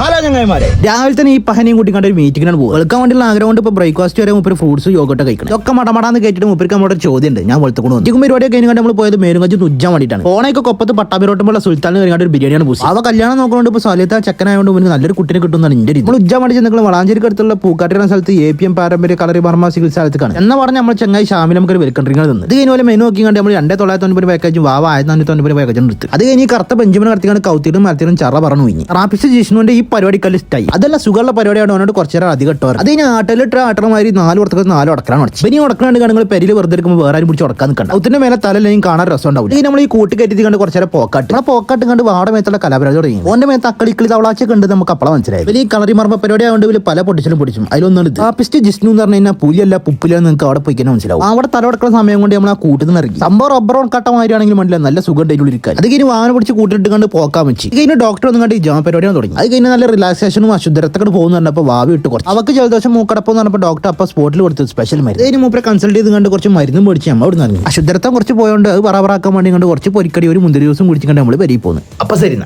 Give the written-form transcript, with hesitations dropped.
Hello ചങ്ങായിമാരെ, രാവിലെ തന്നെ ഈ പഹനെയും കൂട്ടി കണ്ട ഒരു മീറ്റിംഗിനാണ് പോകും. വെളുക്കാൻ വേണ്ടിയുള്ള ആഗ്രഹം കൊണ്ട് ഇപ്പൊ ബ്രേക്ക്ഫാസ്റ്റ് വരെ മുപ്പര് ഫ്രൂട്ട്സ് യോഗട്ട് കഴിക്കണം. ഒക്കെ മടമടാന്ന് കേട്ടിട്ട് മുപ്പർക്ക് നമ്മുടെ ചോദ്യം ഉണ്ട്. ഞാൻ വെളുത്തുകൊണ്ട് വന്നു പരിപാടിയൊക്കെ കഴിഞ്ഞാൽ നമ്മൾ പോയത് മേലുകഞ്ചി തുജ്ജാൻ വേണ്ടിയിട്ടാണ്. ഓണയൊക്കെ കൊപ്പത്ത് പട്ടാപിരോട്ടുമ്പോൾ സുൽത്താൻ കഴിഞ്ഞാൽ ഒരു ബിരിയാണിയാണ് പൂസി. അവ കല്യാണം നോക്കുന്നുണ്ട്. ഇപ്പൊ സലിത്ത ചെക്കനായതുകൊണ്ട് എനിക്ക് നല്ലൊരു കുട്ടിനെ കിട്ടുന്നതാണ് എന്റെ രീതി. നമ്മൾ ഉജ്ജാൻ വേണ്ടി നിങ്ങൾ വളാഞ്ചേരിക്ക് അടുത്തുള്ള പൂക്കാട്ടിരുന്ന സ്ഥലത്ത് APM പാരമ്പര്യ കളറി ബർമ്മ ചികിത്സ സ്ഥലത്തേക്കാണ് എന്ന് പറഞ്ഞ നമ്മൾ ചങ്ങായി ഷാമിൽ നമുക്ക് വെൽക്കം ഡ്രിങ്ക് തന്നു. ഇത് കഴിഞ്ഞ പോലെ മെനു നോക്കി കണ്ട് നമ്മൾ 2990 പാക്കേജും വാവ 1490 പാക്കേജും എടുത്ത്. അത് കഴിഞ്ഞ് കറുത്ത ബെഞ്ചിമിന് നടത്തിയാണ് കൗത്തിരും മരത്തിനും ചറ പറഞ്ഞു കഴിഞ്ഞു. റാപ്പിസ് ജിഷ്ണുവിന്റെ ഈ പരിപാടിക്കല്ല ഇഷ്ടമായി. അതല്ല സുഖമുള്ള പരിപാടിയാണ് അവനോട് കുറച്ചേരം അധികം ഇട്ടവർ. അത് കഴിഞ്ഞാൽ ആട്ടലിട്ട് ആട്ടർമാരി 4 വർത്തക്ക് 4 ഉടക്കലാണ് ഉടച്ചു. ഇനി ഉടക്കണാണ്ട് നിങ്ങൾ പെരിയിൽ വെറുതെ എടുക്കുമ്പോൾ വേറെ ആരും പിടിച്ച് ഉടക്കാൻ നിൽക്കണം. അവത്തിന്റെ മേലെ തലല്ലെങ്കിൽ കാണാൻ രസം ഉണ്ടാവും. ഈ നമ്മൾ ഈ കൂട്ടി കയറ്റി കണ്ട് കുറച്ചേരം പോക്കാട്ട് കണ്ട് വാട മേത്തുള്ള കലാപരാജ് തുടങ്ങി. ഓന്റെ മേത്ത് അക്കളിക്കളി തവളാച്ചൊക്കെ ഉണ്ട്. നമുക്ക് അപ്പള മനസ്സിലായി. വലിയ കളറി മർമ്മ പരിപാടി ആയതുകൊണ്ട് വലിയ പല പൊട്ടിച്ചിലും പൊടിച്ചും അതിലൊന്നാണ് റാപ്പിസ്റ്റ് ജിഷ്ണു എന്ന് പറഞ്ഞു കഴിഞ്ഞാൽ പുലിയല്ല പുപ്പില്ല നിങ്ങൾക്ക് അവിടെ പോയി മനസ്സിലാവും. അവിടെ തലവടക്കുന്ന സമയം കൊണ്ട് നമ്മൾ ആ കൂട്ടിൽ നിന്ന് ഇറങ്ങി. സംഭവം റബ്ബർ കട്ടമാരിയാണെങ്കിലും വേണ്ടില്ല, നല്ല സുഖം ഇരിക്കാൻ. അത് കഴിഞ്ഞ് വാഹനം പിടിച്ച് കൂട്ടിട്ട് കണ്ട് പോക്കാൻ വെച്ച്. ഇത് കഴിഞ്ഞ് ഡോക്ടർ ഒന്നും കണ്ട് ഈ ജാമ പരിപാടിയാണ് തുടങ്ങി. അത് കഴിഞ്ഞ് നല്ല റിലാക്സേഷനും അശുദ്ധരത്തൊക്കെ പോകുന്ന പറഞ്ഞപ്പോൾ വാവി ഇട്ട് കുറച്ച് അവർക്ക് ജലദോഷം മൂക്കടപ്പം എന്ന് പറഞ്ഞപ്പോൾ ഡോക്ടർ അപ്പോൾ സ്പോട്ടിൽ കൊടുത്തു സ്പെഷ്യൽ മരുന്ന്. ഇതിന് മൂപ്പരെ കൺസൾട്ട് ചെയ്ത് കണ്ട് കുറച്ച് മരുന്നും മേടിച്ച് നമ്മൾ അവിടെ നിന്ന് അശുദ്ധരത്തം കുറച്ച് പോയോണ്ട് അത് പറവറാക്കാൻ വേണ്ടി കണ്ട് കുറച്ച് പൊരിക്കടി ഒരു മുന്തിരി ദിവസം കുടിച്ചിട്ട് നമ്മൾ വരി പോകുന്നു. അപ്പൊ ശരി.